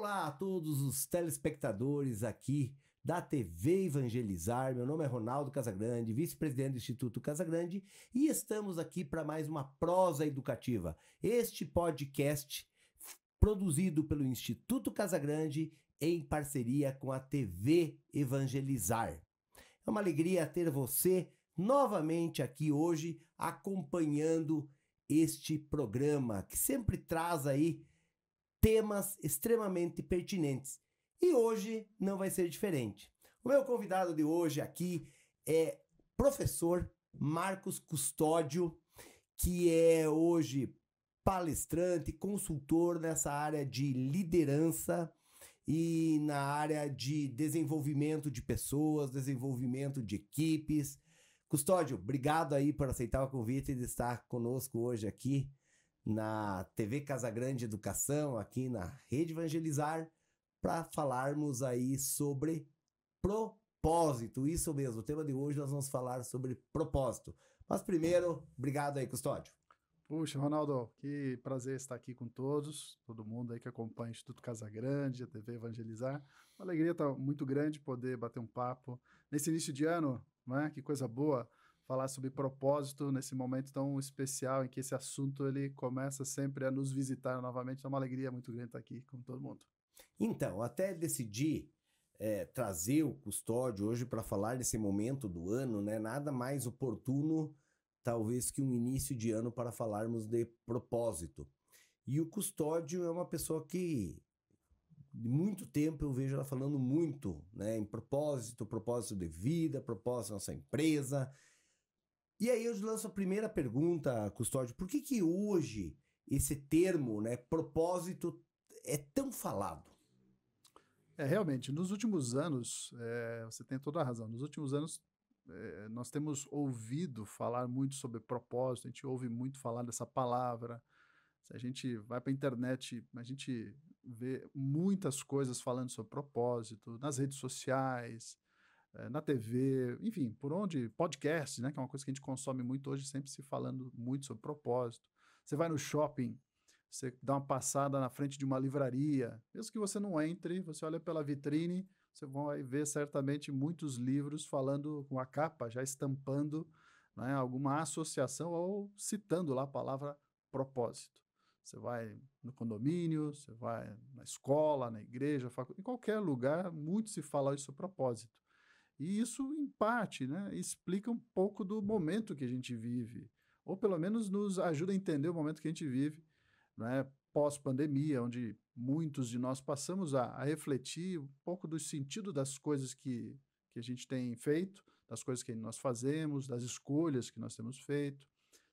Olá a todos os telespectadores aqui da TV Evangelizar. Meu nome é Ronaldo Casagrande, vice-presidente do Instituto Casagrande, e estamos aqui para mais uma prosa educativa. Este podcast produzido pelo Instituto Casagrande em parceria com a TV Evangelizar. É uma alegria ter você novamente aqui hoje acompanhando este programa que sempre traz aí temas extremamente pertinentes. E hoje não vai ser diferente. O meu convidado de hoje aqui é professor Marcos Custódio, que é hoje palestrante, consultor nessa área de liderança e na área de desenvolvimento de pessoas, desenvolvimento de equipes. Custódio, obrigado aí por aceitar o convite de estar conosco hoje aqui na TV Casagrande Educação, aqui na Rede Evangelizar, para falarmos aí sobre propósito. Isso mesmo, o tema de hoje nós vamos falar sobre propósito. Mas primeiro, obrigado aí, Custódio. Puxa, Ronaldo, que prazer estar aqui com todos, todo mundo aí que acompanha o Instituto Casagrande, a TV Evangelizar. Uma alegria muito grande poder bater um papo nesse início de ano, né? Que coisa boa falar sobre propósito nesse momento tão especial em que esse assunto ele começa sempre a nos visitar novamente. É uma alegria muito grande estar aqui com todo mundo. Então, até decidi trazer o Custódio hoje para falar desse momento do ano, né? Nada mais oportuno, talvez, que um início de ano para falarmos de propósito. E o Custódio é uma pessoa que, de muito tempo, eu vejo ela falando muito, né? Em propósito de vida, propósito da nossa empresa. E aí eu lanço a primeira pergunta, Custódio, por que hoje esse termo, né, propósito, é tão falado? Realmente, nos últimos anos, você tem toda a razão, nos últimos anos nós temos ouvido falar muito sobre propósito, a gente ouve muito falar dessa palavra. Se a gente vai para a internet, a gente vê muitas coisas falando sobre propósito, nas redes sociais, na TV, enfim, por onde, podcast, né, que é uma coisa que a gente consome muito hoje, sempre se falando muito sobre propósito. Você vai no shopping, você dá uma passada na frente de uma livraria, mesmo que você não entre, você olha pela vitrine, você vai ver certamente muitos livros falando com a capa, já estampando, né, alguma associação ou citando lá a palavra propósito. Você vai no condomínio, você vai na escola, na igreja, em qualquer lugar, muito se fala isso sobre propósito. E isso, em parte, né, explica um pouco do momento que a gente vive, ou pelo menos nos ajuda a entender o momento que a gente vive, né, pós-pandemia, onde muitos de nós passamos a refletir um pouco do sentido das coisas que a gente tem feito, das coisas que nós fazemos, das escolhas que nós temos feito.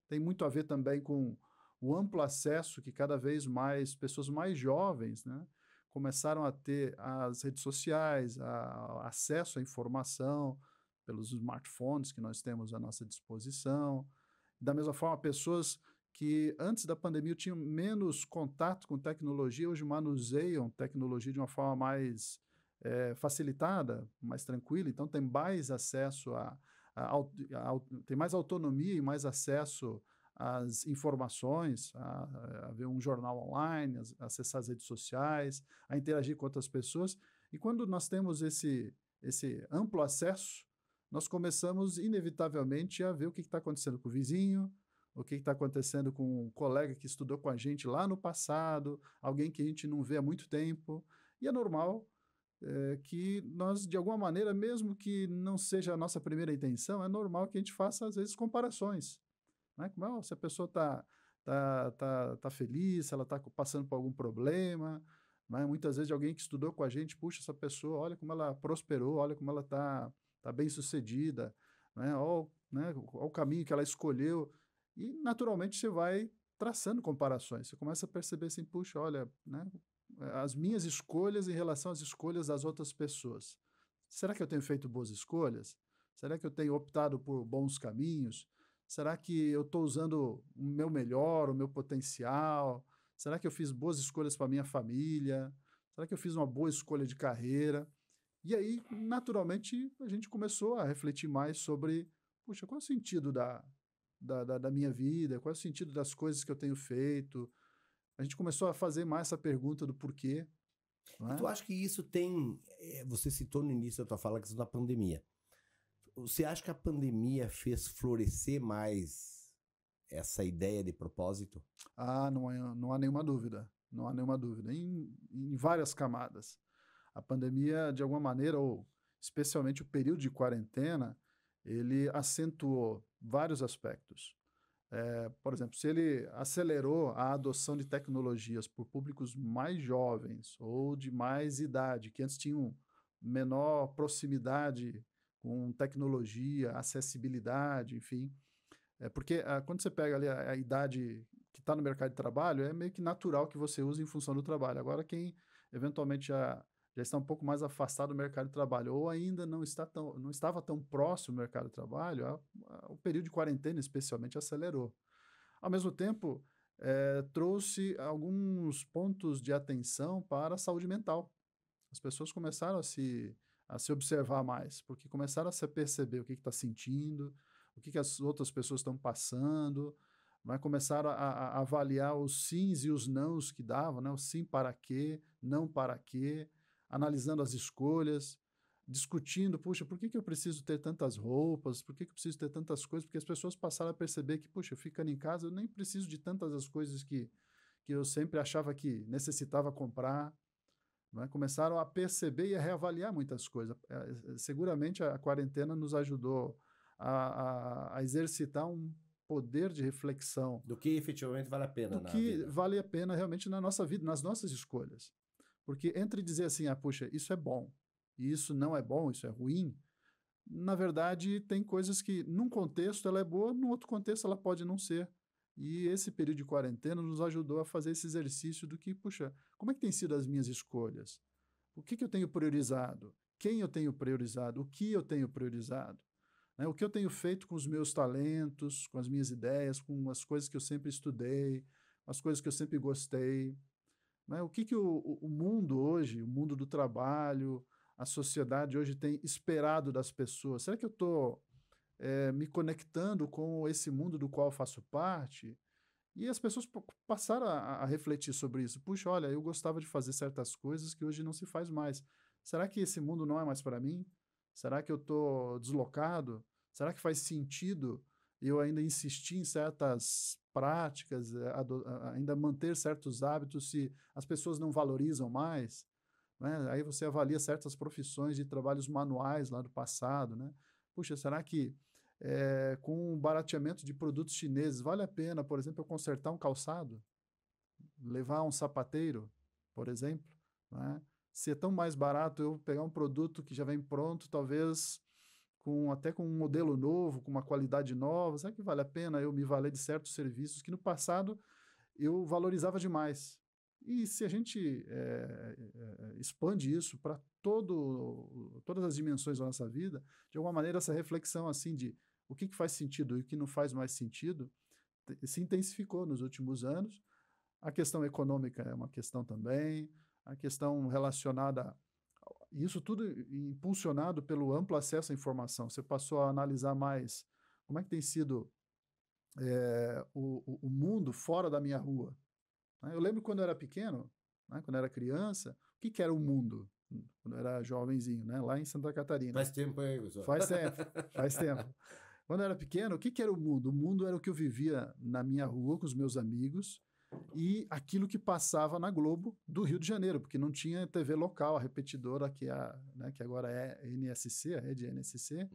Tem muito a ver também com o amplo acesso que cada vez mais pessoas mais jovens, né, começaram a ter às redes sociais, acesso à informação pelos smartphones que nós temos à nossa disposição. Da mesma forma, pessoas que antes da pandemia tinham menos contato com tecnologia, hoje manuseiam tecnologia de uma forma mais facilitada, mais tranquila, então tem mais acesso tem mais autonomia e mais acesso às informações, a ver um jornal online, a acessar as redes sociais, a interagir com outras pessoas. E quando nós temos esse amplo acesso, nós começamos inevitavelmente a ver o que está acontecendo com o vizinho, o que está acontecendo com um colega que estudou com a gente lá no passado, alguém que a gente não vê há muito tempo. E é normal que nós, de alguma maneira, mesmo que não seja a nossa primeira intenção, é normal que a gente faça, às vezes, comparações. Né? Como, se a pessoa tá feliz, se ela está passando por algum problema. Né? Muitas vezes alguém que estudou com a gente, puxa, essa pessoa, olha como ela prosperou, olha como ela está bem sucedida, né? Olha o caminho que ela escolheu. E, naturalmente, você vai traçando comparações. Você começa a perceber assim, puxa, olha, né, as minhas escolhas em relação às escolhas das outras pessoas. Será que eu tenho feito boas escolhas? Será que eu tenho optado por bons caminhos? Será que eu estou usando o meu melhor, o meu potencial? Será que eu fiz boas escolhas para a minha família? Será que eu fiz uma boa escolha de carreira? E aí, naturalmente, a gente começou a refletir mais sobre, puxa, qual é o sentido da minha vida? Qual é o sentido das coisas que eu tenho feito? A gente começou a fazer mais essa pergunta do porquê. não E é? tu acha que isso tem... Você citou no início da tua fala a questão da pandemia. Você acha que a pandemia fez florescer mais essa ideia de propósito? Não há nenhuma dúvida, não há nenhuma dúvida, em várias camadas. A pandemia, de alguma maneira, ou especialmente o período de quarentena, ele acentuou vários aspectos. Por exemplo, se ele acelerou a adoção de tecnologias por públicos mais jovens ou de mais idade, que antes tinham menor proximidade com tecnologia, acessibilidade, enfim. Porque quando você pega ali a idade que está no mercado de trabalho, é meio que natural que você use em função do trabalho. Agora, quem eventualmente já está um pouco mais afastado do mercado de trabalho ou ainda não estava tão próximo do mercado de trabalho, o período de quarentena especialmente acelerou. Ao mesmo tempo, trouxe alguns pontos de atenção para a saúde mental. As pessoas começaram a se observar mais, porque começaram a se perceber o que está sentindo, o que as outras pessoas estão passando, começaram a avaliar os sims e os nãos que davam, né? O sim para quê, não para quê, analisando as escolhas, discutindo, puxa, por que eu preciso ter tantas roupas, por que eu preciso ter tantas coisas, porque as pessoas passaram a perceber que, puxa, ficando em casa eu nem preciso de tantas as coisas que eu sempre achava que necessitava comprar, né? Começaram a perceber e a reavaliar muitas coisas. Seguramente a quarentena nos ajudou a exercitar um poder de reflexão Do que efetivamente vale a pena do na que vida? vale a pena realmente na nossa vida, nas nossas escolhas. Porque entre dizer assim, puxa, isso é bom, e isso não é bom, isso é ruim, na verdade tem coisas que num contexto ela é boa, num outro contexto ela pode não ser. E esse período de quarentena nos ajudou a fazer esse exercício do que, puxa, como é que tem sido as minhas escolhas? O que eu tenho priorizado? Quem eu tenho priorizado? O que eu tenho priorizado? Né? O que eu tenho feito com os meus talentos, com as minhas ideias, com as coisas que eu sempre estudei, as coisas que eu sempre gostei. Né? O que o mundo hoje, o mundo do trabalho, a sociedade hoje tem esperado das pessoas? Será que eu estou me conectando com esse mundo do qual eu faço parte? E as pessoas passaram a refletir sobre isso. Puxa, olha, eu gostava de fazer certas coisas que hoje não se faz mais. Será que esse mundo não é mais para mim? Será que eu estou deslocado? Será que faz sentido eu ainda insistir em certas práticas, ainda manter certos hábitos se as pessoas não valorizam mais? Né? Aí você avalia certas profissões de trabalhos manuais lá do passado, né? Puxa, será que com o barateamento de produtos chineses, vale a pena, por exemplo, eu consertar um calçado, levar um sapateiro, por exemplo, né? Se é tão mais barato eu pegar um produto que já vem pronto, talvez até com um modelo novo, com uma qualidade nova, será que vale a pena eu me valer de certos serviços que no passado eu valorizava demais? E se a gente expande isso para todas as dimensões da nossa vida, de alguma maneira essa reflexão assim de o que faz sentido e o que não faz mais sentido se intensificou nos últimos anos. A questão econômica é uma questão também, a questão relacionada, isso tudo impulsionado pelo amplo acesso à informação. Você passou a analisar mais como é que tem sido o mundo fora da minha rua. Eu lembro quando eu era pequeno, né, quando eu era criança, o que era o mundo? Quando eu era jovenzinho, né, lá em Santa Catarina. Faz tempo aí, pessoal. Faz tempo, faz tempo. Quando eu era pequeno, o que era o mundo? O mundo era o que eu vivia na minha rua com os meus amigos e aquilo que passava na Globo do Rio de Janeiro, porque não tinha TV local, a repetidora que agora é NSC, a rede NSC,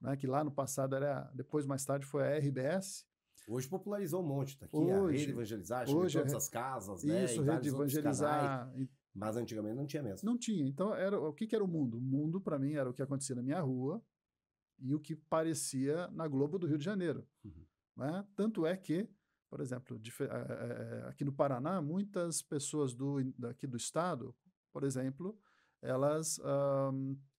né, que lá no passado depois mais tarde foi a RBS. Hoje popularizou um monte, tá aqui a Rede Evangelizar, chega em todas as casas, né? Isso, e Rede vários outros Evangelizar. canais, mas antigamente não tinha mesmo. Não tinha. Então, o que era o mundo? O mundo, para mim, era o que acontecia na minha rua e o que parecia na Globo do Rio de Janeiro. Né? Tanto é que, por exemplo, aqui no Paraná, muitas pessoas daqui do estado, por exemplo, elas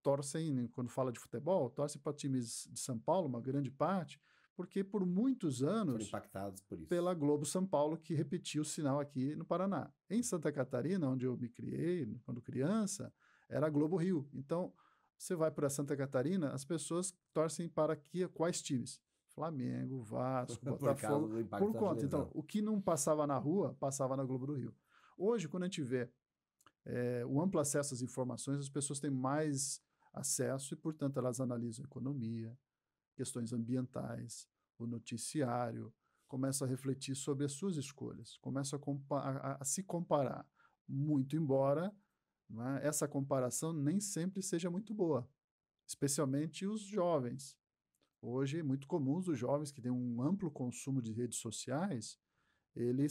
torcem, quando fala de futebol, torcem para times de São Paulo, uma grande parte, porque por muitos anos foram impactados por isso. Pela Globo São Paulo, que repetia o sinal aqui no Paraná. Em Santa Catarina, onde eu me criei quando criança, era a Globo Rio. Então, você vai para Santa Catarina, as pessoas torcem para quais times? Flamengo, Vasco, Botafogo, por conta. Então, o que não passava na rua, passava na Globo do Rio. Hoje, quando a gente vê o amplo acesso às informações, as pessoas têm mais acesso e, portanto, elas analisam economia, questões ambientais, o noticiário, começam a refletir sobre as suas escolhas, começam a se comparar, muito embora, né, essa comparação nem sempre seja muito boa, especialmente os jovens. Hoje é muito comum os jovens que têm um amplo consumo de redes sociais, ele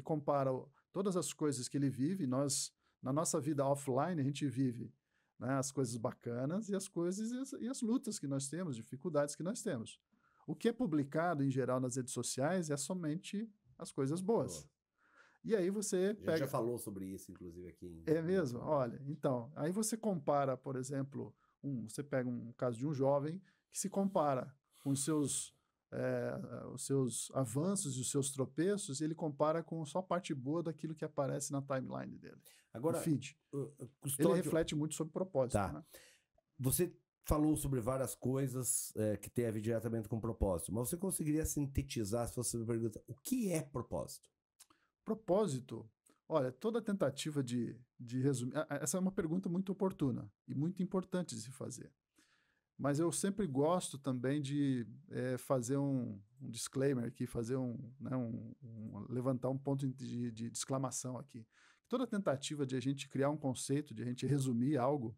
compara todas as coisas que ele vive, na nossa vida offline, a gente vive, né, as coisas bacanas e as coisas e as lutas que nós temos, dificuldades que nós temos. O que é publicado, em geral, nas redes sociais é somente as coisas boas. Boa. E aí você A gente pega... já falou sobre isso, inclusive, aqui. É mesmo? Olha, então, aí você compara, por exemplo, você pega um caso de um jovem que se compara com os seus avanços e os seus tropeços, e ele compara com só a parte boa daquilo que aparece na timeline dele, Agora, no feed. Custódio, Ele reflete muito sobre propósito. tá. Né? Você falou sobre várias coisas que têm a ver diretamente com propósito, mas você conseguiria sintetizar, se fosse uma pergunta, o que é propósito? Propósito, olha, toda tentativa de resumir... Essa é uma pergunta muito oportuna e muito importante de se fazer. Mas eu sempre gosto também de fazer um disclaimer aqui, levantar um ponto de exclamação aqui. Toda tentativa de a gente criar um conceito, de a gente resumir algo,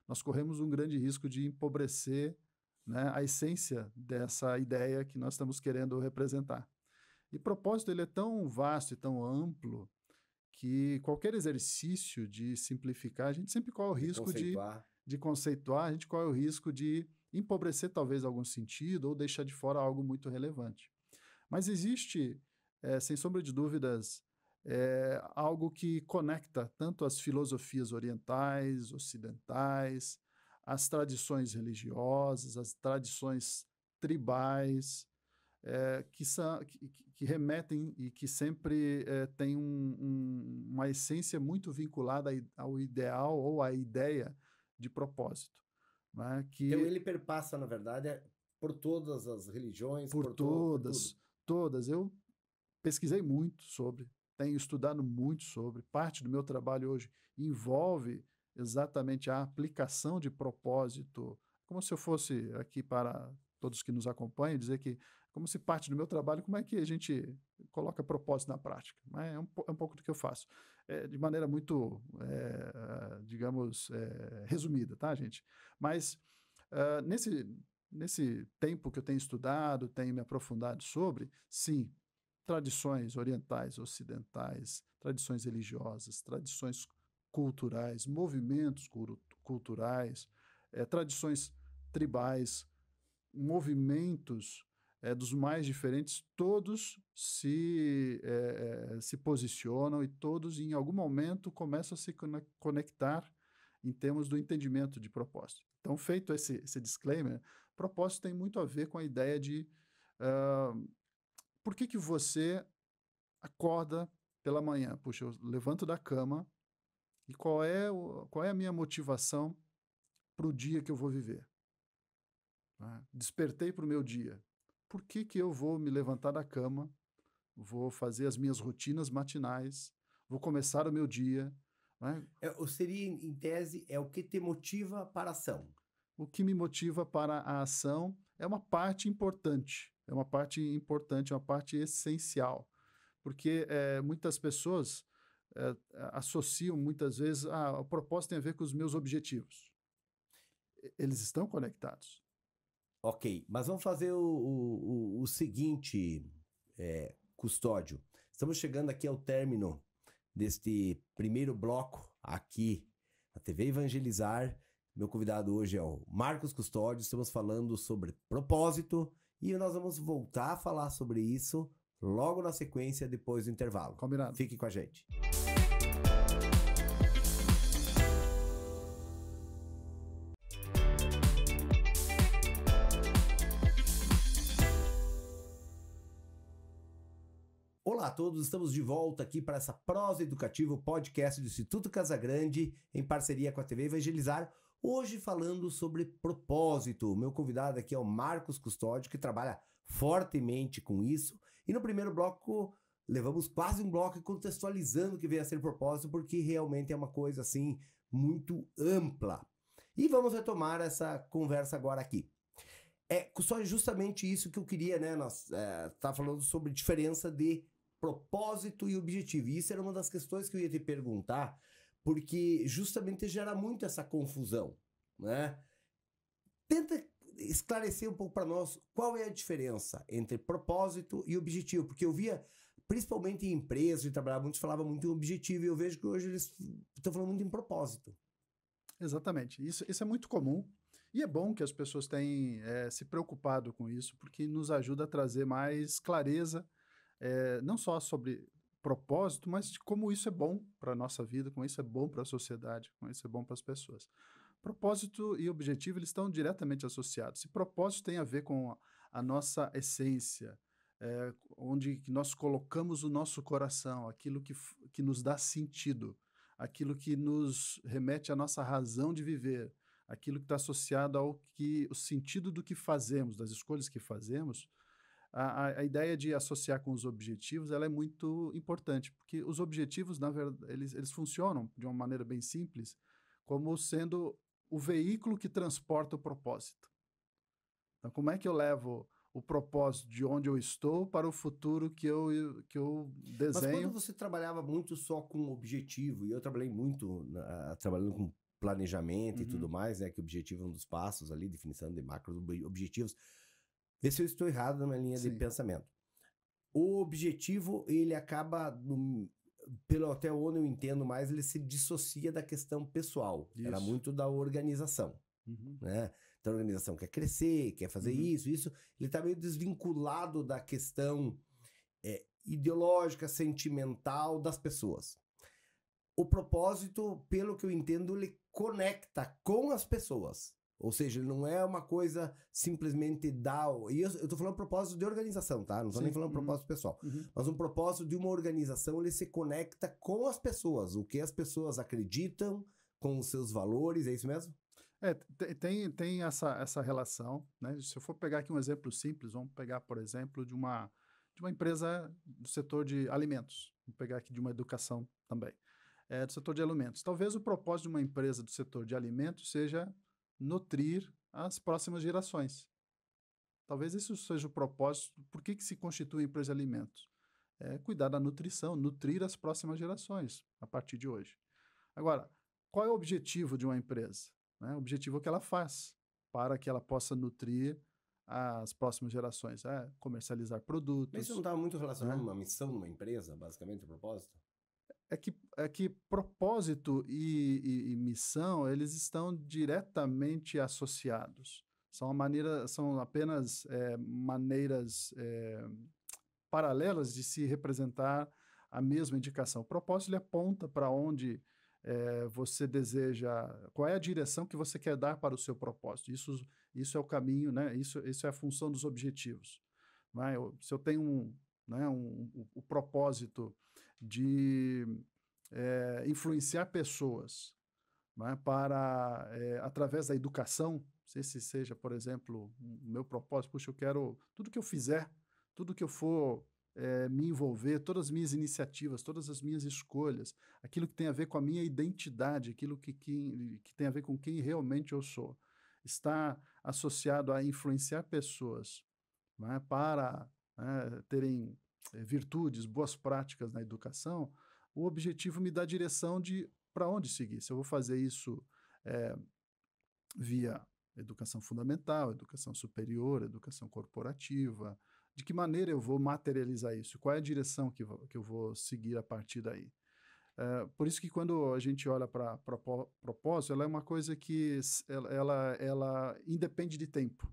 nós corremos um grande risco de empobrecer, né, a essência dessa ideia que nós estamos querendo representar. E propósito, ele é tão vasto e tão amplo que qualquer exercício de simplificar, a gente sempre corre o risco de conceituar, a gente corre o risco de empobrecer talvez algum sentido ou deixar de fora algo muito relevante. Mas existe, sem sombra de dúvidas, algo que conecta tanto as filosofias orientais, ocidentais, as tradições religiosas, as tradições tribais, que remetem e que sempre têm uma essência muito vinculada ao ideal ou à ideia de propósito. Né? Então ele perpassa, na verdade, por todas as religiões? Por todas. Eu pesquisei muito sobre, tenho estudado muito sobre, parte do meu trabalho hoje envolve exatamente a aplicação de propósito, como se eu fosse aqui para todos que nos acompanham, dizer que como se parte do meu trabalho, como é que a gente coloca propósito na prática? É um pouco do que eu faço. De maneira muito, digamos, resumida, tá, gente? Mas nesse tempo que eu tenho estudado, tenho me aprofundado sobre, sim, tradições orientais, ocidentais, tradições religiosas, tradições culturais, movimentos culturais, tradições tribais, movimentos dos mais diferentes, todos se posicionam e todos, em algum momento, começam a se conectar em termos do entendimento de propósito. Então, feito esse disclaimer, propósito tem muito a ver com a ideia de por que você acorda pela manhã? Puxa, eu levanto da cama e qual é a minha motivação para o dia que eu vou viver? Despertei para o meu dia. Por que eu vou me levantar da cama, vou fazer as minhas rotinas matinais, vou começar o meu dia? Né? Seria, em tese, o que te motiva para a ação? O que me motiva para a ação é uma parte importante, uma parte essencial, porque muitas pessoas associam muitas vezes, o propósito tem a ver com os meus objetivos. Eles estão conectados. Ok, mas vamos fazer o seguinte, Custódio. Estamos chegando aqui ao término deste primeiro bloco aqui na TV Evangelizar. Meu convidado hoje é o Marcos Custódio. Estamos falando sobre propósito e nós vamos voltar a falar sobre isso logo na sequência, depois do intervalo. Combinado. Fique com a gente. Olá a todos, estamos de volta aqui para essa prosa educativa, o podcast do Instituto Casagrande, em parceria com a TV Evangelizar, hoje falando sobre propósito. O meu convidado aqui é o Marcos Custódio, que trabalha fortemente com isso. E no primeiro bloco, levamos quase um bloco contextualizando o que vem a ser propósito, porque realmente é uma coisa assim muito ampla. E vamos retomar essa conversa agora aqui. É só justamente isso que eu queria, né? Nós tá falando sobre diferença de propósito e objetivo. E isso era uma das questões que eu ia te perguntar, porque justamente gera muito essa confusão, né? Tenta esclarecer um pouco para nós qual é a diferença entre propósito e objetivo, porque eu via, principalmente em empresas, e trabalhava muito, falava muito em objetivo, e eu vejo que hoje eles estão falando muito em propósito. Exatamente. Isso é muito comum. E é bom que as pessoas tenham se preocupado com isso, porque nos ajuda a trazer mais clareza, não só sobre propósito, mas de como isso é bom para a nossa vida, como isso é bom para a sociedade, como isso é bom para as pessoas. Propósito e objetivo, eles estão diretamente associados. E propósito tem a ver com a nossa essência, onde nós colocamos o nosso coração, aquilo que nos dá sentido, aquilo que nos remete à nossa razão de viver, aquilo que está associado o sentido do que fazemos, das escolhas que fazemos. A ideia de associar com os objetivos, ela é muito importante, porque os objetivos, na verdade, eles funcionam de uma maneira bem simples, como sendo o veículo que transporta o propósito. Então, como é que eu levo o propósito de onde eu estou para o futuro que eu Mas quando desenho? você trabalhava muito só com objetivo, e eu trabalhei muito trabalhando com planejamento e tudo Uhum. mais, né? Que o objetivo é um dos passos ali, definição de macros objetivos. Vê se eu estou errado na minha linha de Sim, pensamento. O objetivo, ele acaba, pelo até onde eu entendo mais, ele se dissocia da questão pessoal. Era isso. muito da organização, Uhum. né? Então a organização quer crescer, quer fazer Uhum. isso. Ele está meio desvinculado da questão ideológica, sentimental das pessoas. O propósito, pelo que eu entendo, ele conecta com as pessoas. Ou seja, ele não é uma coisa simplesmente dar. E eu tô falando propósito de organização, tá? Não tô nem Sim. falando Uhum. propósito pessoal. Uhum. Mas um propósito de uma organização, ele se conecta com as pessoas. O que as pessoas acreditam, com os seus valores, é isso mesmo? Tem essa relação, né? Se eu for pegar aqui um exemplo simples, vamos pegar, por exemplo, de uma empresa do setor de alimentos. Vamos pegar aqui de uma educação também. Do setor de alimentos. Talvez o propósito de uma empresa do setor de alimentos seja nutrir as próximas gerações. Talvez isso seja o propósito. Por que se constitui a empresa de alimentos? É cuidar da nutrição, nutrir as próximas gerações a partir de hoje. Agora, qual é o objetivo de uma empresa? Né? O objetivo é o que ela faz para que ela possa nutrir as próximas gerações. Comercializar Mas isso não produtos, estava muito relacionado a né? uma missão numa empresa, basicamente, o propósito? É que propósito e missão, eles estão diretamente associados. São apenas maneiras paralelas de se representar a mesma indicação. O propósito ele aponta para onde você deseja, qual é a direção que você quer dar para o seu propósito. Isso é o caminho, né? Isso é a função dos objetivos. Né? Se eu tenho o propósito de influenciar pessoas, né, para, através da educação, se esse seja, por exemplo, o meu propósito, puxa, eu quero, tudo que eu fizer, tudo que eu for me envolver, todas as minhas iniciativas, todas as minhas escolhas, aquilo que tem a ver com a minha identidade, aquilo que tem a ver com quem realmente eu sou, está associado a influenciar pessoas, né, para terem virtudes, boas práticas na educação, o objetivo me dá a direção de para onde seguir. Se eu vou fazer isso é, via educação fundamental, educação superior, educação corporativa, de que maneira eu vou materializar isso? Qual é a direção que eu vou seguir a partir daí? Por isso que quando a gente olha para propósito, ela é uma coisa que ela independe de tempo,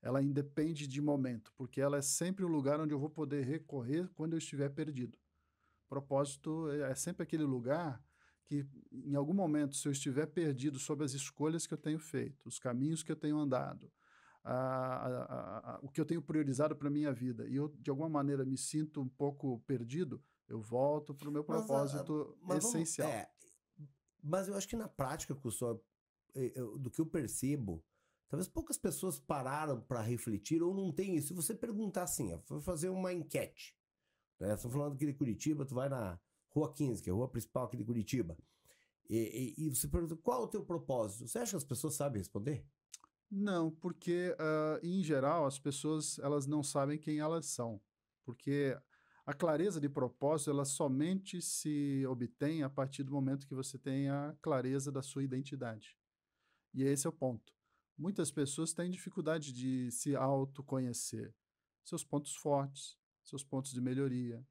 ela independe de momento, porque ela é sempre um lugar onde eu vou poder recorrer quando eu estiver perdido. Propósito é sempre aquele lugar que, em algum momento, se eu estiver perdido sobre as escolhas que eu tenho feito, os caminhos que eu tenho andado, o que eu tenho priorizado para a minha vida, e eu, de alguma maneira, me sinto um pouco perdido, eu volto para o meu Mas, propósito mas vamos. essencial. Mas eu acho que na prática, do que eu percebo, talvez poucas pessoas pararam para refletir ou não tem isso. Se você perguntar assim, ó, for fazer uma enquete, né? Estou falando aqui de Curitiba, tu vai na Rua 15, que é a rua principal aqui de Curitiba, e você pergunta, qual é o teu propósito? Você acha que as pessoas sabem responder? Não, porque, em geral, as pessoas elas não sabem quem elas são, porque a clareza de propósito, ela somente se obtém a partir do momento que você tem a clareza da sua identidade. E esse é o ponto. Muitas pessoas têm dificuldade de se autoconhecer, seus pontos fortes, seus pontos de melhoria,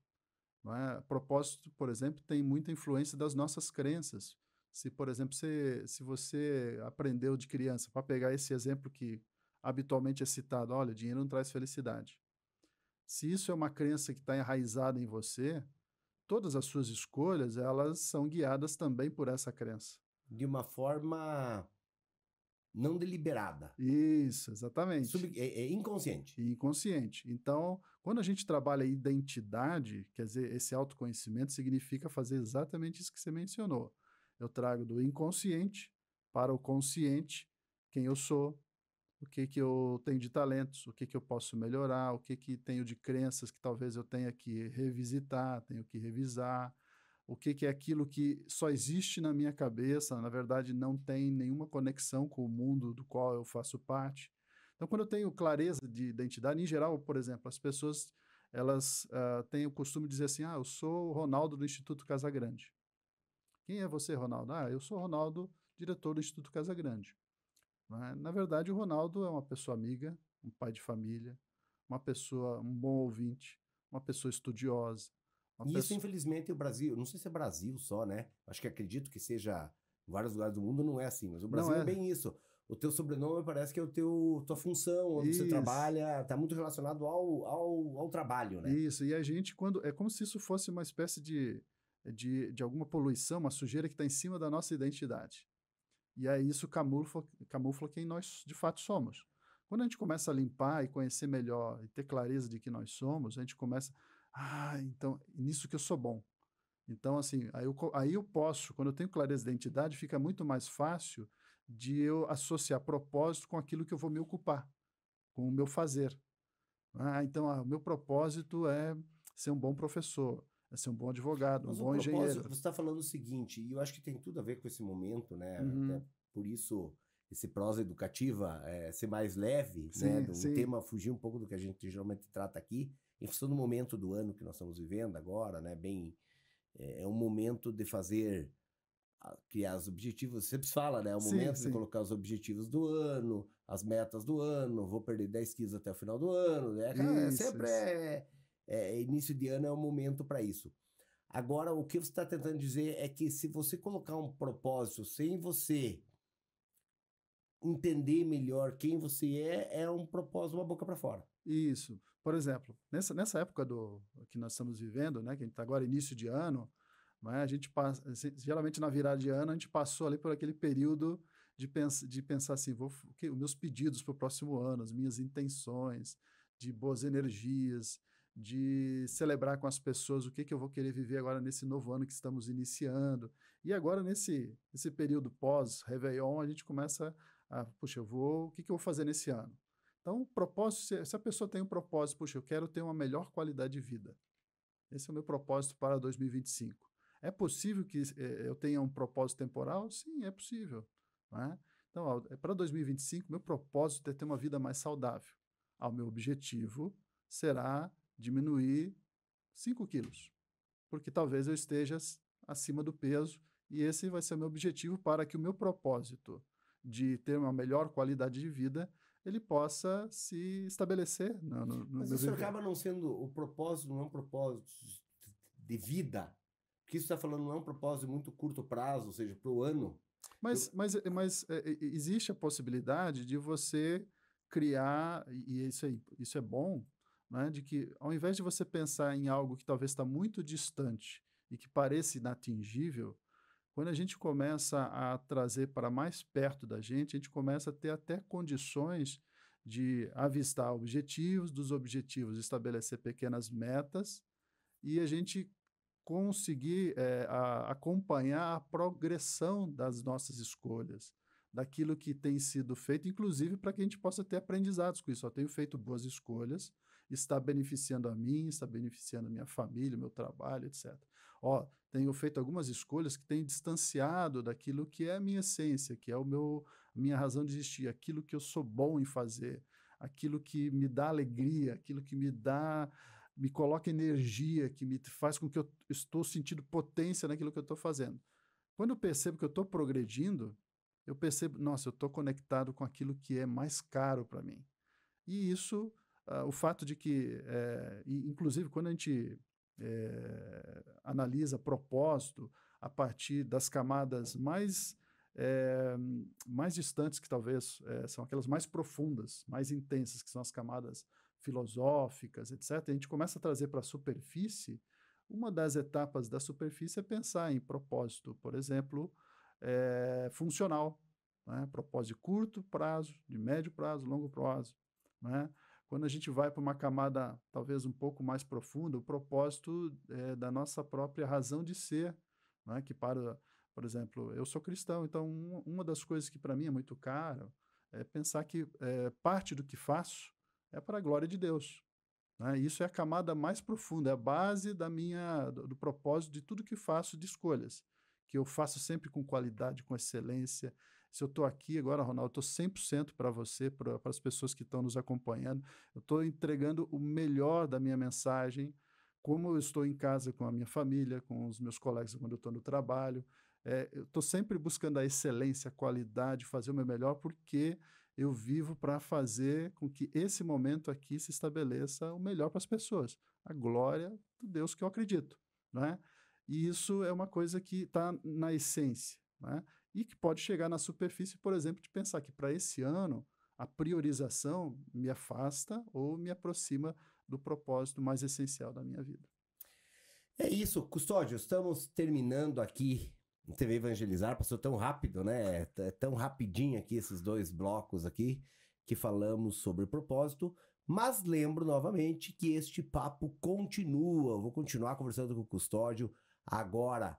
não é? Propósito, por exemplo, tem muita influência das nossas crenças. Se, por exemplo, se você aprendeu de criança, para pegar esse exemplo que habitualmente é citado, olha, dinheiro não traz felicidade. Se isso é uma crença que está enraizada em você, todas as suas escolhas, elas são guiadas também por essa crença. De uma forma não deliberada. Isso, exatamente. É inconsciente. E inconsciente. Então, quando a gente trabalha a identidade, quer dizer, esse autoconhecimento significa fazer exatamente isso que você mencionou. Eu trago do inconsciente para o consciente quem eu sou, o que que eu tenho de talentos, o que que eu posso melhorar, o que que tenho de crenças que talvez eu tenha que revisitar, tenho que revisar, o que que é aquilo que só existe na minha cabeça, na verdade não tem nenhuma conexão com o mundo do qual eu faço parte. Então, quando eu tenho clareza de identidade, em geral, por exemplo, as pessoas elas têm o costume de dizer assim, eu sou o Ronaldo do Instituto Casagrande. Quem é você, Ronaldo? Eu sou o Ronaldo, diretor do Instituto Casagrande. Né? Na verdade, o Ronaldo é uma pessoa amiga, um pai de família, uma pessoa, um bom ouvinte, uma pessoa estudiosa, uma E isso, pessoa... infelizmente, o Brasil, não sei se é Brasil só, né? Acho que acredito que seja em vários lugares do mundo, não é assim, mas o Não Brasil é é bem isso. O teu sobrenome parece que é tua função, onde você isso, trabalha, está muito relacionado ao trabalho, né? isso. E a gente, quando é como se isso fosse uma espécie de alguma poluição, uma sujeira que está em cima da nossa identidade. E aí isso camufla quem nós de fato somos. Quando a gente começa a limpar e conhecer melhor e ter clareza de que nós somos, a gente começa, então, nisso que eu sou bom. Então, assim, aí eu posso, quando eu tenho clareza de identidade, fica muito mais fácil de eu associar propósito com aquilo que eu vou me ocupar, com o meu fazer. Então, o meu propósito é ser um bom professor, é ser um bom advogado, um Mas o bom propósito, engenheiro. você está falando o seguinte, e eu acho que tem tudo a ver com esse momento, né? Até Uhum. por isso, esse prosa educativa ser mais leve, né? Sim, Do sim. tema fugir um pouco do que a gente geralmente trata aqui, em função do momento do ano que nós estamos vivendo agora, né? É um momento de fazer, criar os objetivos, você sempre fala, né? É o Sim, momento de sim. colocar os objetivos do ano, as metas do ano, vou perder 10 quilos até o final do ano, né? Cara, Isso, isso. início de ano é um momento para isso. Agora, o que você está tentando dizer é que se você colocar um propósito sem você entender melhor quem você é um propósito uma boca para fora. Isso. Por exemplo, nessa época que nós estamos vivendo, né, que a gente está agora início de ano, né, a gente passa, geralmente na virada de ano, a gente passou ali por aquele período de pensar assim, os meus pedidos para o próximo ano, as minhas intenções, de boas energias, de celebrar com as pessoas o que, que eu vou querer viver agora nesse novo ano que estamos iniciando. E agora, nesse período pós-Réveillon, a gente começa puxa, o que, que eu vou fazer nesse ano? Então, propósito, se a pessoa tem um propósito, puxa, eu quero ter uma melhor qualidade de vida. Esse é o meu propósito para 2025. É possível que eu tenha um propósito temporal? Sim, é possível. Né? Então, para 2025, meu propósito é ter uma vida mais saudável. O meu objetivo será diminuir 5 quilos, porque talvez eu esteja acima do peso, e esse vai ser o meu objetivo para que o meu propósito de ter uma melhor qualidade de vida ele possa se estabelecer no Mas meu isso viver. acaba não sendo o propósito, não é um propósito de vida. O que isso está falando não é um propósito de muito curto prazo, ou seja, para o ano. Mas existe a possibilidade de você criar, e isso é bom, né, de que ao invés de você pensar em algo que talvez está muito distante e que pareça inatingível, quando a gente começa a trazer para mais perto da gente, a gente começa a ter até condições de avistar objetivos, dos objetivos estabelecer pequenas metas e a gente conseguir acompanhar a progressão das nossas escolhas. daquilo que tem sido feito, inclusive para que a gente possa ter aprendizados com isso. Eu tenho feito boas escolhas, está beneficiando a mim, está beneficiando a minha família, meu trabalho, etc. Ó, tenho feito algumas escolhas que têm distanciado daquilo que é a minha essência, que é minha razão de existir, aquilo que eu sou bom em fazer, aquilo que me dá alegria, aquilo que me coloca energia, que me faz com que eu estou sentindo potência naquilo que eu estou fazendo. Quando eu percebo que eu estou progredindo, eu percebo, nossa, eu estou conectado com aquilo que é mais caro para mim. E isso, o fato de que, inclusive, quando a gente analisa propósito a partir das camadas mais distantes, que talvez são aquelas mais profundas, mais intensas, que são as camadas filosóficas, etc., a gente começa a trazer para a superfície. Uma das etapas da superfície é pensar em propósito, por exemplo, funcional, né? Propósito de curto prazo, de médio prazo, longo prazo, né? Quando a gente vai para uma camada talvez um pouco mais profunda, o propósito da nossa própria razão de ser, né? Por exemplo, eu sou cristão, então uma das coisas que para mim é muito caro é pensar que parte do que faço é para a glória de Deus, né? Isso é a camada mais profunda, é a base do propósito de tudo que faço, de escolhas, que eu faço sempre com qualidade, com excelência. Se eu estou aqui agora, Ronaldo, eu estou 100% para você, para as pessoas que estão nos acompanhando, eu estou entregando o melhor da minha mensagem, como eu estou em casa com a minha família, com os meus colegas quando eu estou no trabalho. Eu estou sempre buscando a excelência, a qualidade, fazer o meu melhor, porque eu vivo para fazer com que esse momento aqui se estabeleça o melhor para as pessoas, a glória do Deus que eu acredito, né? E isso é uma coisa que está na essência, né? E que pode chegar na superfície, por exemplo, de pensar que para esse ano a priorização me afasta ou me aproxima do propósito mais essencial da minha vida. É isso, Custódio, estamos terminando aqui no TV Evangelizar, passou tão rápido, né? É tão rapidinho aqui esses 2 blocos aqui que falamos sobre propósito, mas lembro novamente que este papo continua, eu vou continuar conversando com o Custódio agora,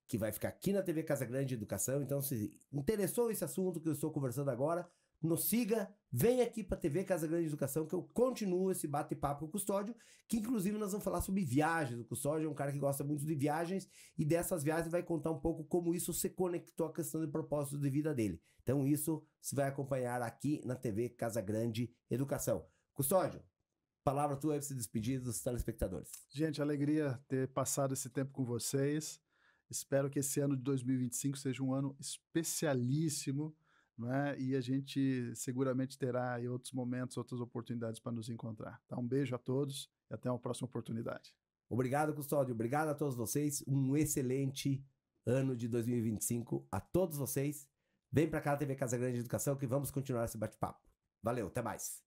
que vai ficar aqui na TV Casa Grande Educação. Então, se interessou esse assunto que eu estou conversando agora, nos siga, vem aqui para a TV Casa Grande Educação, que eu continuo esse bate-papo com o Custódio, que inclusive nós vamos falar sobre viagens. O Custódio é um cara que gosta muito de viagens, e dessas viagens vai contar um pouco como isso se conectou à questão de propósito de vida dele. Então isso você vai acompanhar aqui na TV Casa Grande Educação. Custódio, palavra tua aí para se despedir dos telespectadores. Gente, alegria ter passado esse tempo com vocês. Espero que esse ano de 2025 seja um ano especialíssimo, né? E a gente seguramente terá aí outros momentos, outras oportunidades para nos encontrar. Então, um beijo a todos e até uma próxima oportunidade. Obrigado, Custódio. Obrigado a todos vocês. Um excelente ano de 2025 a todos vocês. Vem para cá, TV Casa Grande Educação, que vamos continuar esse bate-papo. Valeu, até mais.